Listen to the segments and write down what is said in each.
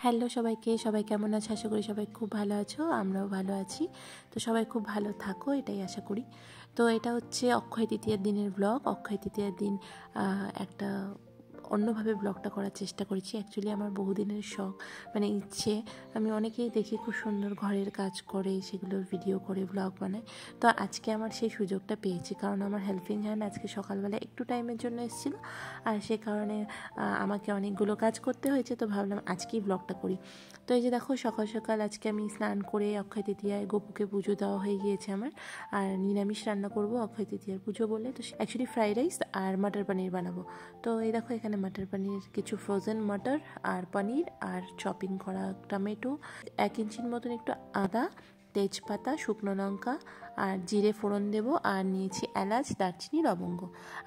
Hello সবাইকে, সবাই কেমন আছো? আশা করি সবাই খুব ভালো আছো, আমরাও ভালো আছি। তো সবাই খুব ভালো থাকো, এটাই আশা করি। তো এটা হচ্ছে অক্ষয় তৃতীয়ার দিনের ব্লগ। অক্ষয় তৃতীয়ার দিন একটা অন্যভাবে ব্লগটা করার চেষ্টা করেছি। অ্যাকচুয়ালি আমার বহুদিনের শখ, মানে ইচ্ছে। আমি অনেকেই দেখি খুব সুন্দর ঘরের কাজ করে, সেগুলোর ভিডিও করে ব্লগ বানায়। তো আজকে আমার সেই সুযোগটা পেয়েছি, কারণ আমার হেল্পিং হ্যান্ড আজকে সকালবেলা একটু টাইমের জন্য এসেছিল, আর সে কারণে আমাকে অনেকগুলো কাজ করতে হয়েছে। তো ভাবলাম আজকেই ব্লগটা করি। তো এই যে দেখো, সকাল সকাল আজকে আমি স্নান করে অক্ষয় তৃতীয়ায় গপুকে পুজো দেওয়া হয়ে গিয়েছে আমার। আর নিরামিষ রান্না করব অক্ষয় তৃতীয়ার পুজো বলে। তো অ্যাকচুয়ালি ফ্রাইড রাইস আর মটর পনির বানাবো। তো এই দেখো, এখানে মটর পনির, কিছু ফ্রোজেন মটর আর পনির, আর চপিং করা টমেটো, 1 ইঞ্চির মতন একটু আদা, তেজপাতা, শুকনো লঙ্কা আর জিরে ফোড়ন দেবো। আর নিয়েছি এলাচ, দারচিনি, লবঙ্গ।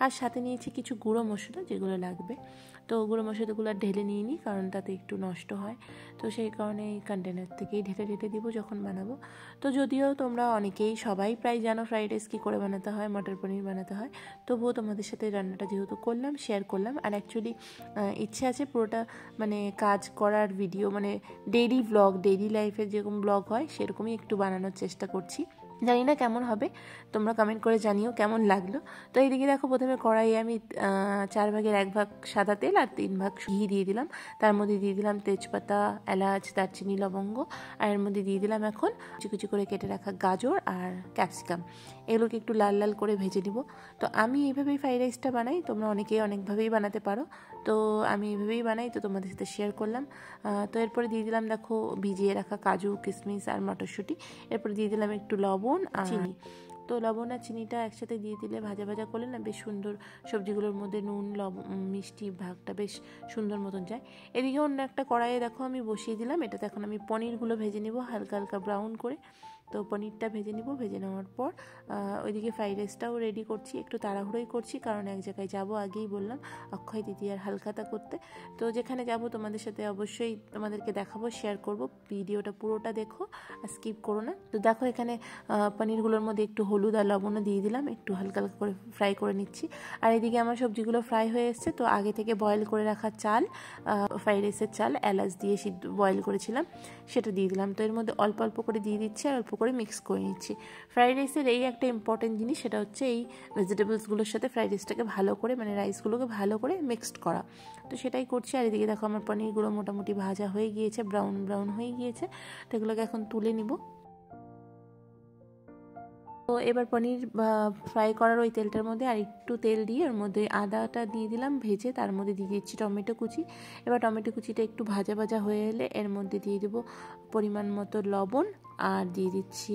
আর সাথে নিয়েছি কিছু গুঁড়ো মশলা যেগুলো লাগবে। তো গুঁড়ো মশলাগুলো ঢেলে নিয়ে নিই, কারণ তাতে একটু নষ্ট হয়। তো সেই কারণে এই কন্টেনার থেকেই ঢেলে ঢেলে দিব যখন বানাবো। তো যদিও তোমরা অনেকেই সবাই প্রায় জানো ফ্রাইড রাইস কী করে বানাতে হয়, মটর পনির বানাতে হয়, তবুও তোমাদের সাথে রান্নাটা যেহেতু করলাম, শেয়ার করলাম। আর অ্যাকচুয়ালি ইচ্ছে আছে পুরোটা মানে কাজ করার ভিডিও, মানে ডেইলি ব্লগ, ডেইলি লাইফের যেরকম ব্লগ হয় সেরকমই একটু বানানোর চেষ্টা করছি। জানি না কেমন হবে, তোমরা কমেন্ট করে জানিও কেমন লাগলো। তো এইদিকে দেখো, প্রথমে কড়াইয়ে আমি 4 ভাগের 1 ভাগ সাদা তেল আর 3 ভাগ ঘি দিয়ে দিলাম। তার মধ্যে দিয়ে দিলাম তেজপাতা, এলাচ, দারচিনি, লবঙ্গ। আর এর মধ্যে দিয়ে দিলাম এখন কুচি করে কেটে রাখা গাজর আর ক্যাপসিকাম। এগুলোকে একটু লাল লাল করে ভেজে নিব। তো আমি এইভাবেই ফ্রাইড রাইসটা বানাই, তোমরা অনেকেই অনেকভাবেই বানাতে পারো। তো আমি এইভাবেই বানাই, তো তোমাদের সাথে শেয়ার করলাম। তো এরপরে দিয়ে দিলাম দেখো ভিজিয়ে রাখা কাজু, কিশমিশ আর মটরশুঁটি। এরপরে দিয়ে দিলাম একটু লবণ আর চিনি। তো লবণ আর চিনিটা একসাথে দিয়ে দিলে, ভাজা ভাজা করলে না বেশ সুন্দর, সবজিগুলোর মধ্যে নুন মিষ্টি ভাগটা বেশ সুন্দর মতন যায়। এদিকে অন্য একটা কড়াইয়ে দেখো আমি বসিয়ে দিলাম, এটাতে এখন আমি পনিরগুলো ভেজে নিব হালকা হালকা ব্রাউন করে। তো পনিরটা ভেজে নিব, ভেজে নেওয়ার পর ওইদিকে ফ্রাইড রাইসটাও রেডি করছি। একটু তাড়াহুড়োই করছি, কারণ এক জায়গায় যাব, আগেই বললাম, অক্ষয় তৃতীয়ার হালখাতা করতে। তো যেখানে যাব তোমাদের সাথে অবশ্যই তোমাদেরকে দেখাবো, শেয়ার করব। ভিডিওটা পুরোটা দেখো আর স্কিপ করো না। তো দেখো, এখানে পনিরগুলোর মধ্যে একটু হলুদ আর লবণও দিয়ে দিলাম, একটু হালকা হালকা করে ফ্রাই করে নিচ্ছি। আর এদিকে আমার সবজিগুলো ফ্রাই হয়ে এসছে। তো আগে থেকে বয়েল করে রাখা চাল, ফ্রাইড রাইসের চাল, এলাচ দিয়ে সিদ্ধ বয়েল করেছিলাম, সেটা দিয়ে দিলাম। তো এর মধ্যে অল্প অল্প করে দিয়ে দিচ্ছি আর অল্প করে মিক্স করে নিচ্ছি। ফ্রাইড রাইসের এই একটা ইম্পর্টেন্ট জিনিস, সেটা হচ্ছে এই ভেজিটেবলসগুলোর সাথে ফ্রাইড রাইসটাকে ভালো করে, মানে রাইসগুলোকে ভালো করে মিক্সড করা। তো সেটাই করছি। আর এদিকে দেখো, আমার পনিরগুলো মোটামুটি ভাজা হয়ে গিয়েছে, ব্রাউন ব্রাউন হয়ে গিয়েছে। তো এগুলোকে এখন তুলে নিব। তো এবার পনির ফ্রাই করার ওই তেলটার মধ্যে আর একটু তেল দিয়ে ওর মধ্যে আদাটা দিয়ে দিলাম ভেজে, তার মধ্যে দিয়ে দিচ্ছি টমেটো কুচি। এবার টমেটো কুচিটা একটু ভাজা ভাজা হয়ে এলে এর মধ্যে দিয়ে দেবো পরিমাণ মতো লবণ, আর দিয়ে দিচ্ছি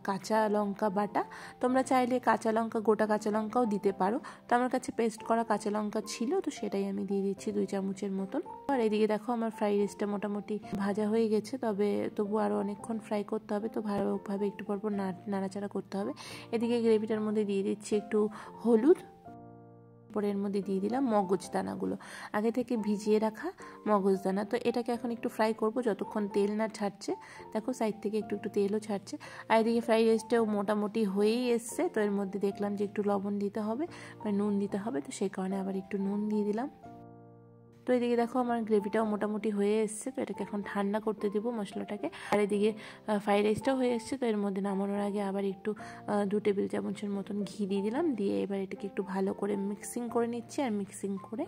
কাঁচা লঙ্কা বাটা। তোমরা চাইলে কাঁচা লঙ্কা, গোটা কাঁচা লঙ্কাও দিতে পারো। তো আমার কাছে পেস্ট করা কাঁচা লঙ্কা ছিল, তো সেটাই আমি দিয়ে দিচ্ছি 2 চামচের মতন। আর এদিকে দেখো, আমার ফ্রাইড রাইসটা মোটামুটি ভাজা হয়ে গেছে, তবে তবু আরও অনেকক্ষণ ফ্রাই করতে হবে। তো ভালোভাবে একটু পরপর নাড়াচাড়া করতে হবে। এদিকে গ্রেভিটার মধ্যে দিয়ে দিচ্ছি একটু হলুদ, পরে এর মধ্যে দিয়ে দিলাম মগজদানাগুলো, আগে থেকে ভিজিয়ে রাখা মগজদানা। তো এটাকে এখন একটু ফ্রাই করব যতক্ষণ তেল না ছাড়ছে। দেখো, সাইড থেকে একটু একটু তেলও ছাড়ছে। আর এদিকে ফ্রাইড রাইসটাও মোটামুটি হয়েই এসছে। তো এর মধ্যে দেখলাম যে একটু লবণ দিতে হবে, মানে নুন দিতে হবে। তো সেই কারণে আবার একটু নুন দিয়ে দিলাম। তো এদিকে দেখো, আমার গ্রেভিটাও মোটামুটি হয়ে এসছে। তো এটাকে এখন ঠান্ডা করতে দেবো মশলাটাকে। আর এদিকে ফ্রাইড রাইসটাও হয়ে এসছে। তো এর মধ্যে নামানোর আগে আবার একটু 2 টেবিল চামচের মতন ঘি দিয়ে দিলাম। দিয়ে এবার এটাকে একটু ভালো করে মিক্সিং করে নিচ্ছি। আর মিক্সিং করে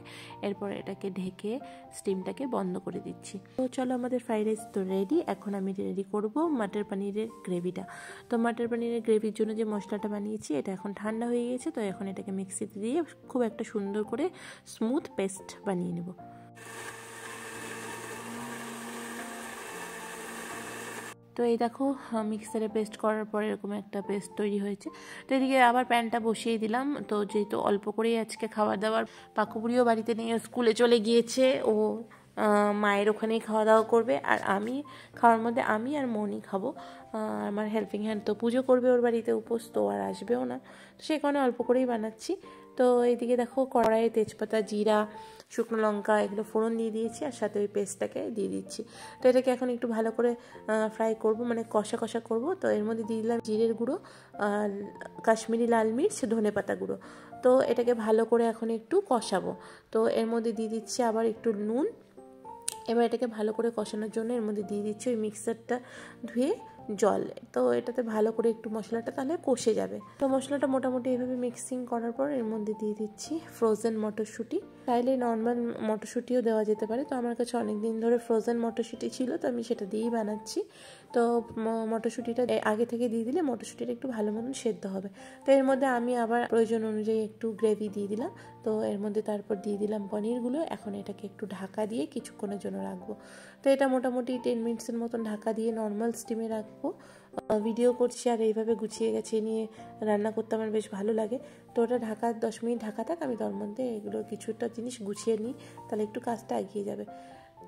এরপর এটাকে ঢেকে স্টিমটাকে বন্ধ করে দিচ্ছি। তো চলো, আমাদের ফ্রাইড রাইস তো রেডি। এখন আমি রেডি করব মটর পনিরের গ্রেভিটা। তো মটর পনিরের গ্রেভির জন্য যে মশলাটা বানিয়েছি, এটা এখন ঠান্ডা হয়ে গিয়েছে। তো এখন এটাকে মিক্সিতে দিয়ে খুব একটা সুন্দর করে স্মুথ পেস্ট বানিয়ে নেব। তো এই দেখো, মিক্সারে পেস্ট করার পরে এরকম একটা পেস্ট তৈরি হয়েছে। তো এদিকে আবার প্যানটা বসিয়ে দিলাম। তো যেহেতু অল্প করেই আজকে খাবার দাবার, পাকুবুড়িও বাড়িতে নিয়ে স্কুলে চলে গিয়েছে, ও মায়ের ওখানেই খাওয়া দাওয়া করবে। আর আমি খাওয়ার মধ্যে আমি আর মনি খাবো। আমার হেল্পিং হ্যান্ড তো পুজো করবে ওর বাড়িতে, উপোস, তো আর আসবেও না। তো সেই কারণে অল্প করেই বানাচ্ছি। তো এইদিকে দেখো, কড়াইয়ে তেজপাতা, জিরা, শুকনো লঙ্কা এগুলো ফোড়ন দিয়ে দিয়েছি, আর সাথে ওই পেস্টটাকে দিয়ে দিচ্ছি। তো এটাকে এখন একটু ভালো করে ফ্রাই করব, মানে কষা কষা করব। তো এর মধ্যে দিয়ে দিলাম জিরের গুঁড়ো, কাশ্মীরি লাল মির্চ, ধনেপাতা গুঁড়ো। তো এটাকে ভালো করে এখন একটু কষাবো। তো এর মধ্যে দিয়ে দিচ্ছি আবার একটু নুন, এবার এটাকে ভালো করে কষানোর জন্য এর মধ্যে দিয়ে দিচ্ছি ওই মিক্সারটা ধুয়ে জল। তো এটাতে ভালো করে একটু মশলাটা তাহলে কষে যাবে। তো মশলাটা মোটামুটি এইভাবে মিক্সিং করার পর এর মধ্যে দিয়ে দিচ্ছি ফ্রোজেন মটরশুঁটি। চাইলে নর্মাল মটরশুঁটিও দেওয়া যেতে পারে, তো আমার কাছে অনেক দিন ধরে ফ্রোজেন মটরশুঁটি ছিল, তো আমি সেটা দিয়েই বানাচ্ছি। তো মটরশুঁটিটা আগে থেকে দিয়ে দিলে মটরশুঁটিটা একটু ভালো মতন সেদ্ধ হবে। তো এর মধ্যে আমি আবার প্রয়োজন অনুযায়ী একটু গ্রেভি দিয়ে দিলাম। তো এর মধ্যে তারপর দিয়ে দিলাম পনিরগুলো। এখন এটাকে একটু ঢাকা দিয়ে কিছুক্ষণের জন্য রাখবো। তো এটা মোটামুটি 10 মিনিটসের মতন ঢাকা দিয়ে নর্মাল স্টিমে রাখবো। ভিডিও করছি আর এইভাবে গুছিয়ে গেছে নিয়ে রান্না করতে আমার বেশ ভালো লাগে। তো ওটা ঢাকা 10 মিনিট ঢাকা থাক, আমি তার মধ্যে এগুলো কিছুটা জিনিস গুছিয়ে নিই, তাহলে একটু কাজটা এগিয়ে যাবে।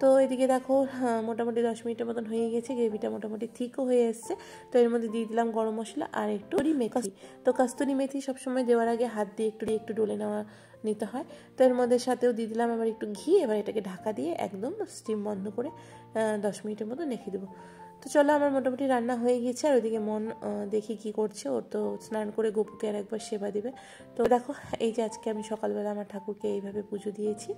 তো এদিকে দেখো মোটামুটি 10 মিনিটের মতন হয়ে গেছে, গ্রেভিটা মোটামুটি থিকও হয়ে এসছে। তো এর মধ্যে দিয়ে দিলাম গরম মশলা আর একটু মেথি। তো কাস্তুরি মেথি সবসময় দেওয়ার আগে হাত দিয়ে একটু ডলে নিতে হয়। তো এর মধ্যে সাথেও দিয়ে দিলাম আবার একটু ঘি। এবার এটাকে ঢাকা দিয়ে একদম স্টিম বন্ধ করে 10 মিনিটের মতো রেখে দেবো। তো চলো, আমার মোটামুটি রান্না হয়ে গেছে। আর ওইদিকে মন দেখি কি করছে, ও তো স্নান করে গোপুকে আর একবার সেবা দেবে। তো দেখো, এই যে আজকে আমি সকালবেলা আমার ঠাকুরকে এইভাবে পুজো দিয়েছি।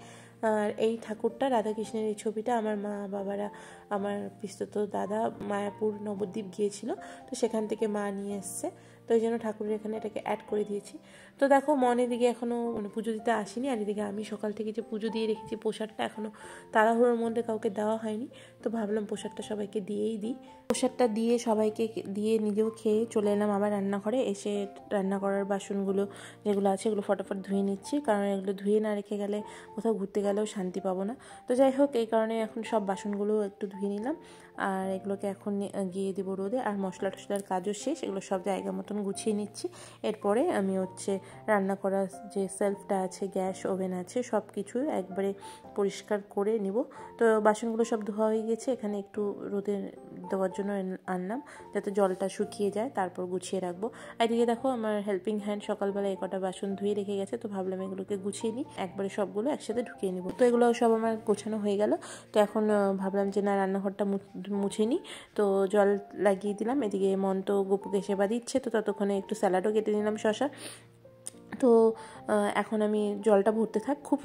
আর এই ঠাকুরটা রাধাকৃষ্ণের এই ছবিটা আমার মা বাবারা, আমার পিস্তত দাদা মায়াপুর নবদ্বীপ গিয়েছিল, তো সেখান থেকে মা নিয়ে এসছে। তো এই জন্য ঠাকুরের এখানে এটাকে অ্যাড করে দিয়েছি। তো দেখো, মনের দিকে এখনও পুজো দিতে আসেনি। আর এদিকে আমি সকাল থেকে যে পুজো দিয়ে রেখেছি প্রসাদটা এখনও তাড়াহুড়োর মধ্যে কাউকে দেওয়া হয়নি। তো ভাবলাম প্রসাদটা সবাইকে দিয়েই দিই। প্রসাদটা দিয়ে সবাইকে দিয়ে নিজেও খেয়ে চলে এলাম আবার রান্নাঘরে। এসে রান্না করার বাসনগুলো যেগুলো আছে এগুলো ফটাফট ধুয়ে নিচ্ছি, কারণ এগুলো ধুয়ে না রেখে গেলে কোথাও ঘুরতে গেলেও শান্তি পাবো না। তো যাই হোক, এই কারণে এখন সব বাসনগুলো একটু ধুয়ে নিলাম। আর এগুলোকে এখন গিয়ে দেবো রোদে। আর মশলা টশলার কাজও শেষ, এগুলো সব জায়গা মতন গুছিয়ে নিচ্ছি। এরপরে আমি রান্না করার যে সেলফটা আছে, গ্যাস ওভেন আছে, সব কিছু একবারে পরিষ্কার করে নিব। তো বাসনগুলো সব ধোয়া হয়ে গেছে, এখানে একটু রোদে দেওয়ার জন্য আনলাম যাতে জলটা শুকিয়ে যায়, তারপর গুছিয়ে রাখবো। এদিকে দেখো, আমার হেল্পিং হ্যান্ড সকালবেলা এই কটা বাসন ধুয়ে রেখে গেছে, তো ভাবলাম এগুলোকে গুছিয়ে নিই, একবারে সবগুলো একসাথে ঢুকিয়ে নিব। তো এগুলো সব আমার গোছানো হয়ে গেল। তো এখন ভাবলাম যে না, রান্নাঘরটা মুছে নিই। তো জল লাগিয়ে দিলাম। এদিকে মন তো গপুকে সেবা দিচ্ছে, তো ততক্ষণে একটু স্যালাডও কেটে নিলাম, শশা। তো এখন আমি জলটা ভরতে থাক, খুব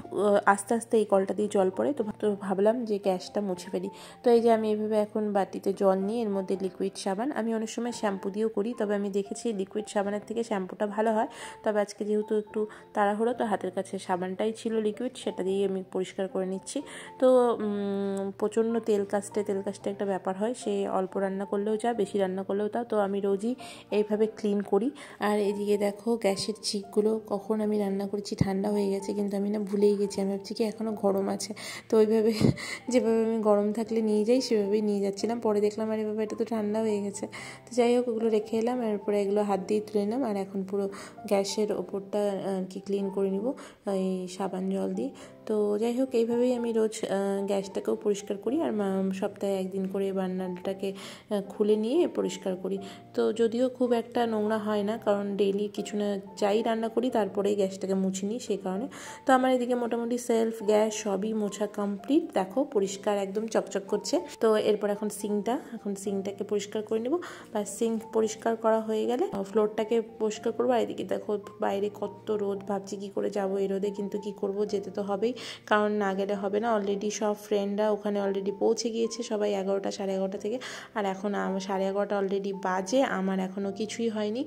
আস্তে আস্তে এই কলটা দিয়ে জল পড়ে। তো ভাবলাম যে গ্যাসটা মুছে ফেলি। তো এই যে আমি এইভাবে এখন বাটিতে জল নিয়ে এর মধ্যে লিকুইড সাবান, আমি অনেক সময় শ্যাম্পু দিয়েও করি, তবে আমি দেখেছি লিকুইড সাবানের থেকে শ্যাম্পুটা ভালো হয়। তবে আজকে যেহেতু একটু তাড়াহুড়ো, তো হাতের কাছে সাবানটাই ছিল লিকুইড, সেটা দিয়ে আমি পরিষ্কার করে নিচ্ছি। তো প্রচণ্ড তেল কাস্টে একটা ব্যাপার হয়, সে অল্প রান্না করলেও যা, বেশি রান্না করলেও তা। তো আমি রোজই এইভাবে ক্লিন করি। আর এদিকে দেখো, গ্যাসের চিকগুলো কখন আমি রান্না করেছি ঠান্ডা হয়ে গেছে, কিন্তু আমি না ভুলেই গেছি। আমি ভাবছি কি এখনও গরম আছে, তো ওইভাবে যেভাবে আমি গরম থাকলে নিয়ে যাই সেভাবেই নিয়ে যাচ্ছিলাম। পরে দেখলাম আর এভাবে এটা তো ঠান্ডা হয়ে গেছে। তো যাই হোক, ওগুলো রেখে এলাম। এরপরে এগুলো হাত দিয়ে তুলে নিলাম। আর এখন পুরো গ্যাসের ওপরটা আর কি ক্লিন করে নিব এই সাবান জল দিয়ে। তো যাই হোক, এইভাবেই আমি রোজ গ্যাসটাকেও পরিষ্কার করি। আর সপ্তাহে একদিন করে বার্নারটাকে খুলে নিয়ে পরিষ্কার করি। তো যদিও খুব একটা নোংরা হয় না, কারণ ডেইলি কিছু না যাই রান্না করি তারপরেই গ্যাসটাকে মুছে নিই, সেই কারণে। তো আমার এদিকে মোটামুটি সেলফ, গ্যাস সবই মোছা কমপ্লিট। দেখো, পরিষ্কার একদম চকচক করছে। তো এরপর এখন সিঙ্কটাকে পরিষ্কার করে নেব। বা সিঙ্ক পরিষ্কার করা হয়ে গেলে ফ্লোরটাকে পরিষ্কার করবো। আর এদিকে দেখো, বাইরে কত রোদ, ভাবছি কি করে যাবো এই রোদে, কিন্তু কি করব, যেতে তো হবেই, কারণ না গেলে হবে না। অলরেডি সব ফ্রেন্ডরা ওখানে অলরেডি পৌঁছে গিয়েছে, সবাই 11টা, সাড়ে 11টা থেকে। আর এখন 11:30 অলরেডি বাজে, আমার এখনও কিছুই হয়নি।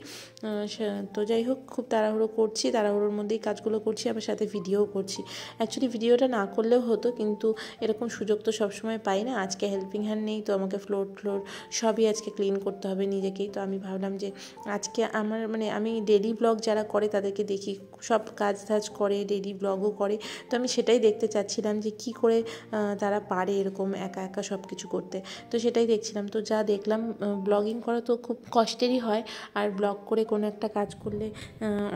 তো যাই হোক, খুব তাড়াহুড়ো করছি, তাড়াহুড়োর মধ্যেই কাজগুলো করছি, আবার সাথে ভিডিও করছি। অ্যাকচুয়ালি ভিডিওটা না করলেও হতো, কিন্তু এরকম সুযোগ তো সবসময় পাই না। আজকে হেল্পিং হ্যান্ড নেই, তো আমাকে ফ্লোর সবই আজকে ক্লিন করতে হবে নিজেকেই। তো আমি ভাবলাম যে আজকে আমার আমি ডেলি ব্লগ যারা করে তাদেরকে দেখি, সব কাজ করে, ডেলি ব্লগও করে। তো আমি সেটাই দেখতে চাচ্ছিলাম যে কি করে তারা পারে এরকম একা একা সব কিছু করতে। তো সেটাই দেখছিলাম। তো যা দেখলাম, ব্লগিং করা তো খুব কষ্টেরই হয়। আর ব্লগ করে কোনো একটা কাজ করলে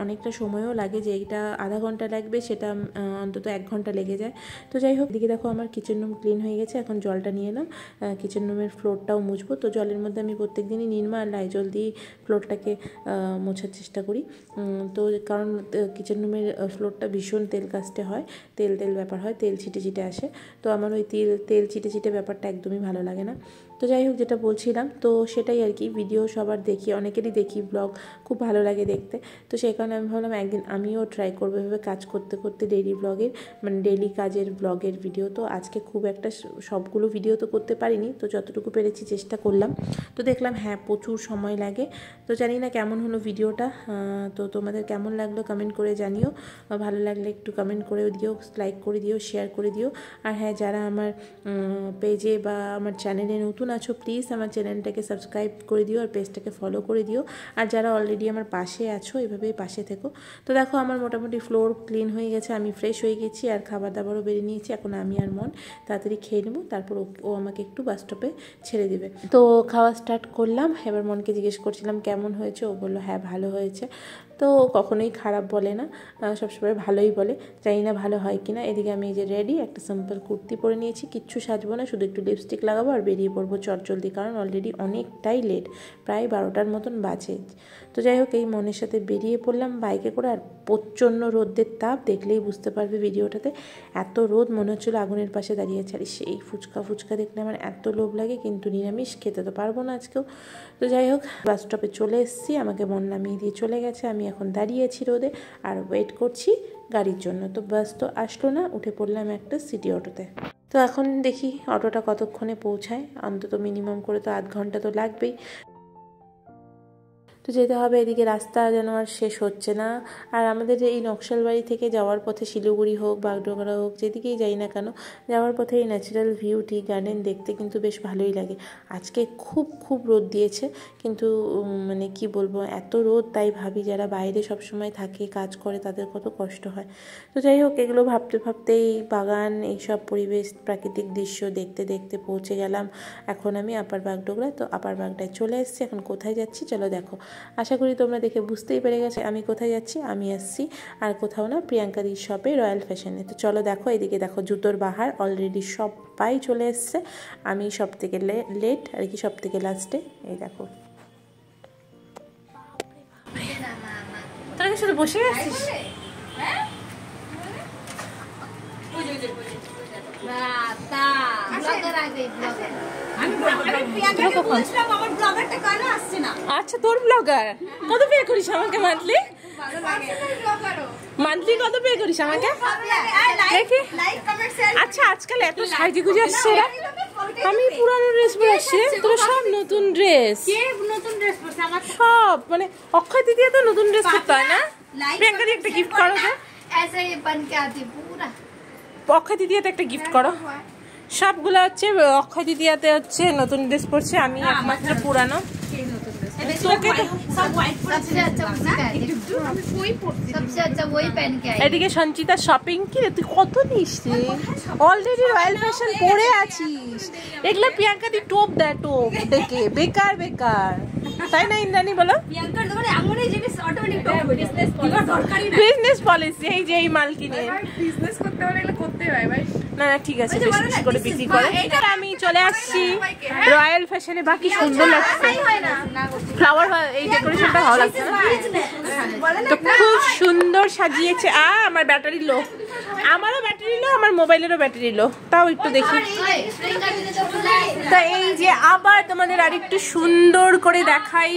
অনেকটা সময়ও লাগে, যে এইটা আধা ঘন্টা লাগবে সেটা অন্তত 1 ঘন্টা লেগে যায়। তো যাই হোক, এদিকে দেখো আমার কিচেন রুম ক্লিন হয়ে গেছে। এখন জলটা নিয়ে এলাম, কিচেন রুমের ফ্লোরটাও মুছবো। তো জলের মধ্যে আমি প্রত্যেক দিনই নির্মা আর লাইজল দিয়ে ফ্লোরটাকে মোছার চেষ্টা করি। তো কারণ কিচেন রুমের ফ্লোরটা ভীষণ তেল কাস্টে হয়, তেল তেল ব্যাপার হয়, তেল ছিটে ছিটে আসে। তো আমার ওই তেল ছিটে ছিটে ব্যাপারটা একদমই ভালো লাগে না। তো যাই হোক, যেটা বলছিলাম, তো সেটাই আর কি, ভিডিও সবার দেখি, অনেকেরই দেখি ব্লগ, খুব ভালো লাগে দেখতে। তো সেই কারণে আমি ভাবলাম একদিন আমিও ট্রাই করবো এভাবে কাজ করতে করতে ডেইলি ব্লগের, মানে ডেইলি কাজের ব্লগের ভিডিও। তো আজকে খুব একটা সবগুলো ভিডিও তো করতে পারিনি, তো যতটুকু পেরেছি চেষ্টা করলাম। তো দেখলাম হ্যাঁ প্রচুর সময় লাগে। তো জানি না কেমন হলো ভিডিওটা, তো তোমাদের কেমন লাগলো কমেন্ট করে জানিও। ভালো লাগলে একটু কমেন্ট করে দিও, লাইক করে দিও, শেয়ার করে দিও। আর হ্যাঁ, যারা আমার পেজে বা আমার চ্যানেলে নতুন আছো, প্লিজ আমার চ্যানেলটাকে সাবস্ক্রাইব করে দিও আর পেজটাকে ফলো করে দিও। আর যারা অলরেডি আমার পাশে আছো, এভাবেই পাশে থেকো। তো দেখো আমার মোটামুটি ফ্লোর ক্লিন হয়ে গেছে, আমি ফ্রেশ হয়ে গেছি, আর খাবার দাবারও বেরিয়ে নিয়েছি। এখন আমি আর মন তাড়াতাড়ি খেয়ে নেবো, তারপর ও আমাকে একটু বাস স্টপে ছেড়ে দেবে। তো খাওয়া স্টার্ট করলাম। এবার মনকে জিজ্ঞেস করছিলাম কেমন হয়েছে, ও বললো হ্যাঁ ভালো হয়েছে। তো কখনোই খারাপ বলে না, সবসময় ভালোই বলে, জানি না ভালো হয় কি না। এদিকে আমি এই যে রেডি, একটা সিম্পল কুর্তি পরে নিয়েছি, কিচ্ছু সাজবো না, শুধু একটু লিপস্টিক লাগাবো আর বেরিয়ে পড়বো চটজলদি, কারণ অলরেডি অনেকটাই লেট, প্রায় 12টার মতন বাজে। তো যাই হোক, এই মনের সাথে বেরিয়ে পড়লাম বাইকে করে। আর প্রচণ্ড রোদের তাপ, দেখলেই বুঝতে পারবে ভিডিওটাতে, এত রোদ, মনে হচ্ছিলো আগুনের পাশে দাঁড়িয়ে আছে। আর সেই ফুচকা দেখলে আমার এত লোভ লাগে, কিন্তু নিরামিষ খেতে তো পারবো না আজকেও। তো যাই হোক, বাস স্টপে চলে এসেছি, আমাকে মন নামিয়ে দিয়ে চলে গেছে। আমি এখন দাঁড়িয়েছি রোদে আর ওয়েট করছি গাড়ির জন্য। তো বাস তো আসলো না, উঠে পড়লাম একটা সিটি অটোতে। তো এখন দেখি অটোটা কতক্ষণে পৌঁছায়, অন্তত মিনিমাম করে তো 8 ঘন্টা তো লাগবেই। তো যেতে হবে, এদিকে রাস্তা যেন আর শেষ হচ্ছে না। আর আমাদের এই নকশালবাড়ি থেকে যাওয়ার পথে, শিলিগুড়ি হোক, বাগডোগরা হোক, যেদিকেই যাই না কেন, যাওয়ার পথে এই ন্যাচারাল ভিউ, টি গার্ডেন দেখতে কিন্তু বেশ ভালোই লাগে। আজকে খুব রোদ দিয়েছে, কিন্তু মানে কি বলবো, এত রোদ, তাই ভাবি যারা বাইরে সবসময় থাকে, কাজ করে, তাদের কত কষ্ট হয়। তো যাই হোক, এগুলো ভাবতে ভাবতেই বাগান, এইসব পরিবেশ, প্রাকৃতিক দৃশ্য দেখতে দেখতে পৌঁছে গেলাম এখন আমি আপার বাগডোগরা। তো আপার বাগডায় চলে এসেছি, এখন কোথায় যাচ্ছি চলো দেখো। আশা করি তোমরা দেখে বুঝতেই পেরে গেছে আমি কোথায় যাচ্ছি। আমি আসছি আর কোথাও না, প্রিয়াঙ্কাদির শপে, রয়্যাল ফ্যাশনে। তো চলো দেখো, এদিকে দেখো জুতোর বাহার অলরেডি সবাই চলে এসছে, আমি সব থেকে লেট আর কি, সব থেকে লাস্টে। এই দেখো, তোরা শুধু বসে আছিস। আচ্ছা, তোর ব্লগার কত পে করিস আমাকে মান্থলি? কত পে করিস আমাকে দেখি? আচ্ছা, আজকাল এত সাইজে গুজে আসছে, আমি পুরানো ড্রেস পরে আসছি, তোরা সব নতুন ড্রেস, সব মানে অক্ষয় তৃতীয়া তো নতুন ড্রেস পরতে হয় না? প্রিয়াঙ্কা দি একটা গিফট করো তো, অক্ষয় তৃতীয়াতে একটা গিফট করো। সবগুলো হচ্ছে অক্ষয় তৃতীয়াতে হচ্ছে নতুন ড্রেস পরছে, আমি একমাত্র পুরানো। এদিকে সঞ্চিতা শপিং, কি রে তুই কত নিস রে? অলরেডি রয়্যাল ফ্যাশন পরে আছিস, দেখলে প্রিয়াঙ্কা দি টোপ দেয়, টোপ দেখে বেকার, তাই না ইন্দ্রাণী বলো? বিজনেস পলিসি, এই যে এই মাল কিনে বিজনেস করতে হলে করতে হয় ভাই। না ঠিক আছে, বেশি বেশি করে বিক্রি করে। আমি চলে আসছি রয়্যাল ফ্যাশনে, বাকি সুন্দর লাগছে, ফ্লাওয়ার, এই ডেকোরেশনটা ভালো লাগছে, তো খুব সুন্দর সাজিয়েছে। আমার ব্যাটারি লো, আমারও ব্যাটারি লো, আমার মোবাইলেরও ব্যাটারি লো, তাও একটু দেখি। তা এই যে আবার তোমাদের আরেকটু সুন্দর করে দেখাই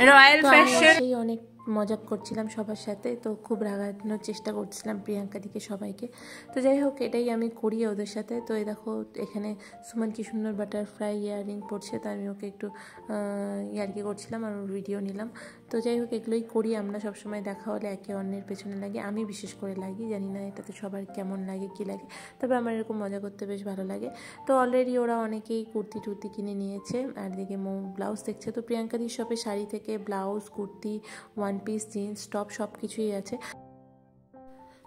রয়্যাল ফ্যাশন। অনেক মজা করছিলাম সবার সাথে, তো খুব রাগানোর চেষ্টা করছিলাম প্রিয়াঙ্কা দিকে সবাইকে। তো যাই হোক, এটাই আমি করি ওদের সাথে। তো এই দেখো, এখানে সুমন কি সুন্দর বাটারফ্লাই ইয়াররিং পড়ছে, তো আমি ওকে একটু ইয়ার্কি করছিলাম আর ওর ভিডিও নিলাম। তো যাই হোক, এগুলোই করি আমরা সবসময়, দেখা হলে একে অন্যের পেছনে লাগে, আমি বিশেষ করে লাগি, জানি না এটাতে সবার কেমন লাগে কি লাগে, তবে আমার এরকম মজা করতে বেশ ভালো লাগে। তো অলরেডি ওরা অনেকেই কুর্তি টুর্তি কিনে নিয়েছে, আর দিকে ব্লাউজ দেখছে। তো প্রিয়াঙ্কাদির শপে শাড়ি থেকে blouse, kurti, one piece, jeans, top সব কিছুই আছে।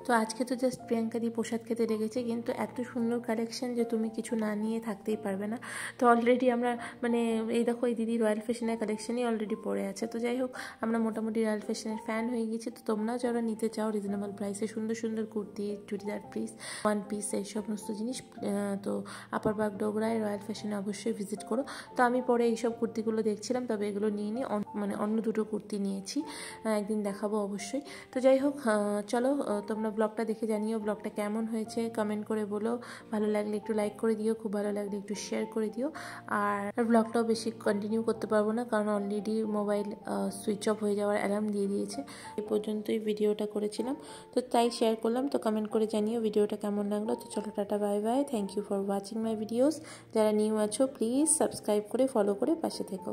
তো আজকে তো জাস্ট প্রিয়াঙ্কাদি প্রসাদ খেতে রেখেছে, কিন্তু এত সুন্দর কালেকশন যে তুমি কিছু না নিয়ে থাকতেই পারবে না। তো অলরেডি আমরা মানে এই দেখো, এই দিদি রয়্যাল ফ্যাশনের কালেকশনই অলরেডি পড়ে আছে। তো যাই হোক, আমরা মোটামুটি রয়্যাল ফ্যাশনের ফ্যান হয়ে গেছি। তো তোমরাও যারা নিতে চাও রিজনেবল প্রাইসে সুন্দর সুন্দর kurti, churidar piece, one piece, এই সমস্ত জিনিস, তো আপার বাগডোগরায় রয়্যাল ফ্যাশনে অবশ্যই ভিজিট করো। তো আমি পরে এইসব কুর্তিগুলো দেখছিলাম, তবে এগুলো নিয়ে মানে অন্য দুটো কুর্তি নিয়েছি, একদিন দেখাবো অবশ্যই। তো যাই হোক, চলো তোমরা ব্লগটা দেখে জানিও ব্লগটা কেমন হয়েছে, কমেন্ট করে বলো। ভালো লাগলে একটু লাইক করে দিও, খুব ভালো লাগলে একটু শেয়ার করে দিও। আর ব্লগটাও বেশি কন্টিনিউ করতে পারবো না, কারণ অলরেডি মোবাইল সুইচ অফ হয়ে যাওয়ার অ্যালার্ম দিয়ে দিয়েছে। এই পর্যন্তই ভিডিওটা করেছিলাম, তো তাই শেয়ার করলাম। তো কমেন্ট করে জানিও ভিডিওটা কেমন লাগলো। তো চলো, tata, bye bye, thank you for watching my videos. যারা নিউ আছো প্লিজ সাবস্ক্রাইব করে ফলো করে পাশে থেকো।